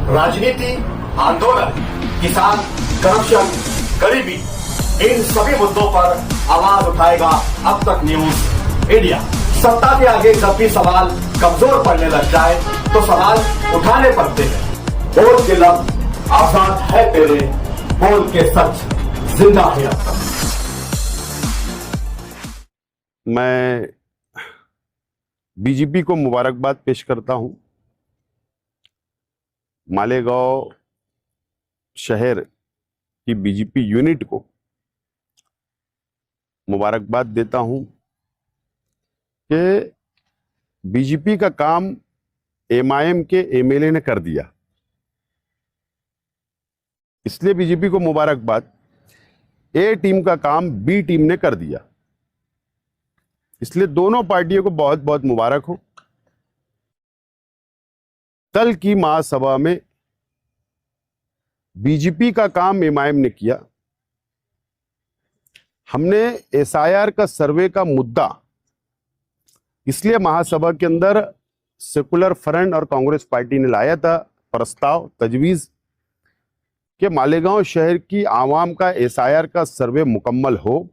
राजनीति, आंदोलन, किसान, करप्शन, गरीबी, इन सभी मुद्दों पर आवाज उठाएगा अब तक न्यूज इंडिया। सत्ता के आगे जब भी सवाल कमजोर पड़ने लग जाए तो सवाल उठाने पड़ते हैं। बोल के लफ्ज आजाद है तेरे, बोल के सच जिंदा है अब तक। मैं बीजेपी को मुबारकबाद पेश करता हूं। मालेगांव शहर की बीजेपी यूनिट को मुबारकबाद देता हूं कि बीजेपी का काम एमआईएम के एमएलए ने कर दिया, इसलिए बीजेपी को मुबारकबाद। ए टीम का काम बी टीम ने कर दिया, इसलिए दोनों पार्टियों को बहुत बहुत मुबारक हो। कल की महासभा में बीजेपी का काम एमआईएम ने किया। हमने एसआईआर का सर्वे का मुद्दा इसलिए महासभा के अंदर सेकुलर फ्रंट और कांग्रेस पार्टी ने लाया था प्रस्ताव तजवीज कि मालेगांव शहर की आवाम का एसआईआर का सर्वे मुकम्मल हो,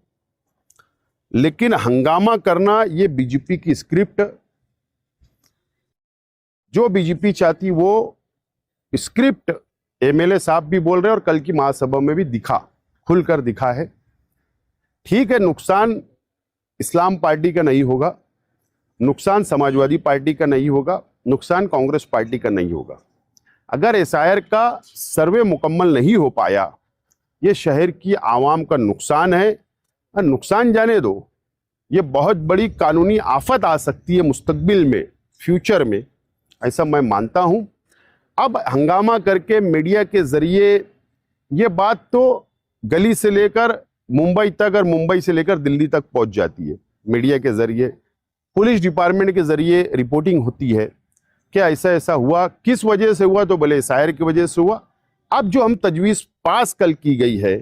लेकिन हंगामा करना ये बीजेपी की स्क्रिप्ट, जो बीजेपी चाहती वो स्क्रिप्ट एमएलए साहब भी बोल रहे हैं और कल की महासभा में भी खुलकर दिखा है। ठीक है, नुकसान इस्लाम पार्टी का नहीं होगा, नुकसान समाजवादी पार्टी का नहीं होगा, नुकसान कांग्रेस पार्टी का नहीं होगा। अगर एसआईआर का सर्वे मुकम्मल नहीं हो पाया, ये शहर की आवाम का नुकसान है। और नुकसान जाने दो, ये बहुत बड़ी कानूनी आफत आ सकती है मुस्तकबिल में, फ्यूचर में, ऐसा मैं मानता हूं। अब हंगामा करके मीडिया के जरिए ये बात तो गली से लेकर मुंबई तक और मुंबई से लेकर दिल्ली तक पहुंच जाती है। मीडिया के जरिए, पुलिस डिपार्टमेंट के जरिए रिपोर्टिंग होती है कि ऐसा ऐसा हुआ, किस वजह से हुआ, तो भले एसआईआर की वजह से हुआ। अब जो हम तजवीज़ पास कल की गई है,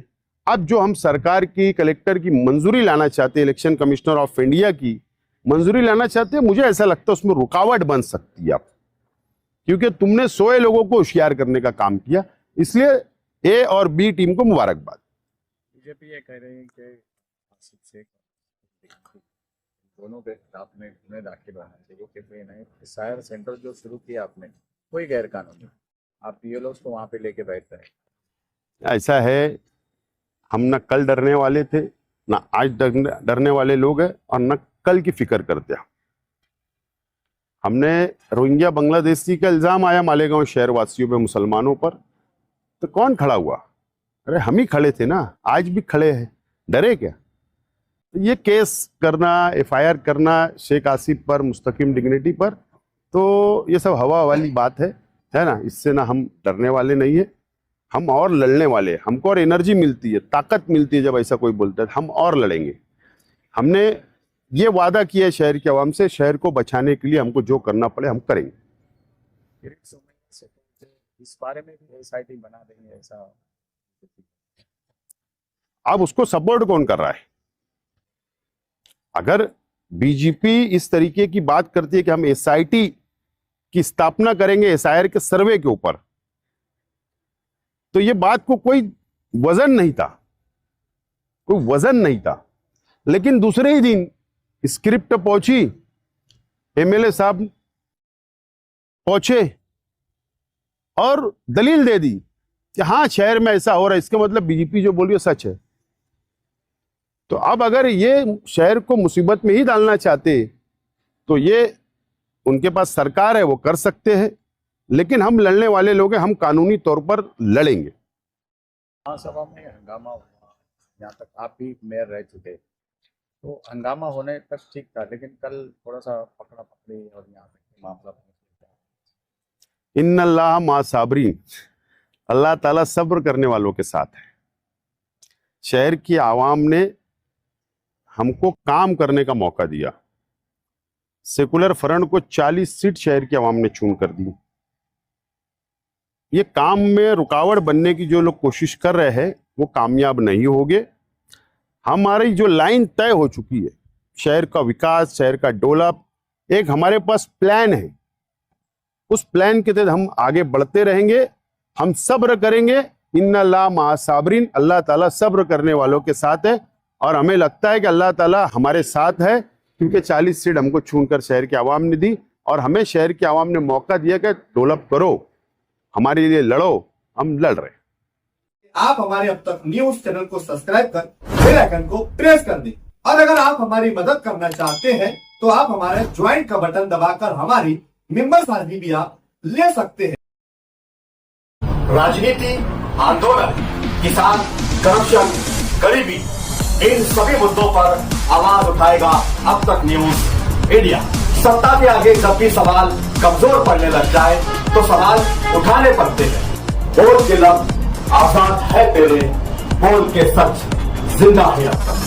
अब जो हम सरकार की, कलेक्टर की मंजूरी लाना चाहते हैं, इलेक्शन कमिश्नर ऑफ इंडिया की मंजूरी लाना चाहते हैं, मुझे ऐसा लगता है उसमें रुकावट बन सकती है। अब क्योंकि तुमने 100 लोगों को होशियार करने का काम किया, इसलिए ए और बी टीम को मुबारकबाद। बीजेपी ये कह रही है कि दोनों के खिलाफ में गुने दाखिल होना चाहिए, क्योंकि नहीं एसआईआर सेंटर जो शुरू किया आपने कोई गैर कानूनी, आप पीएलओ को वहां पे लेके बैठते हैं। ऐसा है, हम न कल डरने वाले थे, ना आज डरने वाले लोग हैं, और न कल की फिक्र करते हैं। हमने रोहिंग्या बांग्लादेशी का इल्जाम आया मालेगांव शहर वासियों पे, मुसलमानों पर, तो कौन खड़ा हुआ? अरे हम ही खड़े थे ना, आज भी खड़े हैं, डरे क्या? ये केस करना, एफआईआर करना शेख आसिफ पर, मुस्तकिम डिग्निटी पर, तो ये सब हवा वाली बात है ना। इससे ना हम डरने वाले नहीं है, हम और लड़ने वाले। हमको और एनर्जी मिलती है, ताकत मिलती है जब ऐसा कोई बोलता है, हम और लड़ेंगे। हमने ये वादा किया है शहर के आवाम से, शहर को बचाने के लिए हमको जो करना पड़े हम करेंगे। इस बारे में भी एसआईटी बना देंगे ऐसा? अब उसको सपोर्ट कौन कर रहा है? अगर बीजेपी इस तरीके की बात करती है कि हम एसआईटी की स्थापना करेंगे एसआईआर के सर्वे के ऊपर, तो ये बात को कोई वजन नहीं था, कोई वजन नहीं था। लेकिन दूसरे ही दिन स्क्रिप्ट पहुंची, एमएलए साहब पहुंचे और दलील दे दी कि हाँ शहर में ऐसा हो रहा है, इसका मतलब बीजेपी जो बोल रही है सच है। तो अब अगर ये शहर को मुसीबत में ही डालना चाहते तो ये उनके पास सरकार है, वो कर सकते हैं, लेकिन हम लड़ने वाले लोग हैं, हम कानूनी तौर पर लड़ेंगे। महासभा में हंगामा हुआ, यहाँ तक आप भी मेयर रह चुके, तो हंगामा होने तक ठीक था, लेकिन कल थोड़ा सा पकड़ा पकड़ी और यहाँ तक मामला पहुंच गया। इन्नल्लाह मा साबरीन, अल्लाह ताला सब्र करने वालों के साथ है। शहर की आवाम ने हमको काम करने का मौका दिया। सेकुलर फ्रंट को 40 सीट शहर की आवाम ने चुन कर दी। ये काम में रुकावट बनने की जो लोग कोशिश कर रहे हैं वो कामयाब नहीं होंगे। हमारी जो लाइन तय हो चुकी है, शहर का विकास, शहर का डेवलप, एक हमारे पास प्लान है, उस प्लान के तहत हम आगे बढ़ते रहेंगे हम सब्र करेंगे, इन्नल्लाह मआ साबरीन, अल्लाह ताला सब्र करने वालों के साथ है। और हमें लगता है कि अल्लाह ताला हमारे साथ है, क्योंकि 40 सीट हमको चुनकर शहर की आवाम ने दी और हमें शहर की आवाम ने मौका दिया कि डेवलप करो, हमारे लिए लड़ो, हम लड़ रहे हैं। आप हमारे अब तक न्यूज चैनल को सब्सक्राइब कर बेल आइकन को प्रेस कर दें। और अगर आप हमारी मदद करना चाहते हैं तो आप हमारे ज्वाइन का बटन दबाकर हमारी मेंबर साथी भी आप ले सकते हैं। राजनीति, आंदोलन, किसान, करप्शन, गरीबी, इन सभी मुद्दों पर आवाज उठाएगा अब तक न्यूज इंडिया। सत्ता के आगे जब भी सवाल कमजोर पड़ने लग जाए तो सवाल उठाने पड़ते हैं। बोल के लफ्ज आजाद है तेरे, बोल के सच जिंदा है अब तक।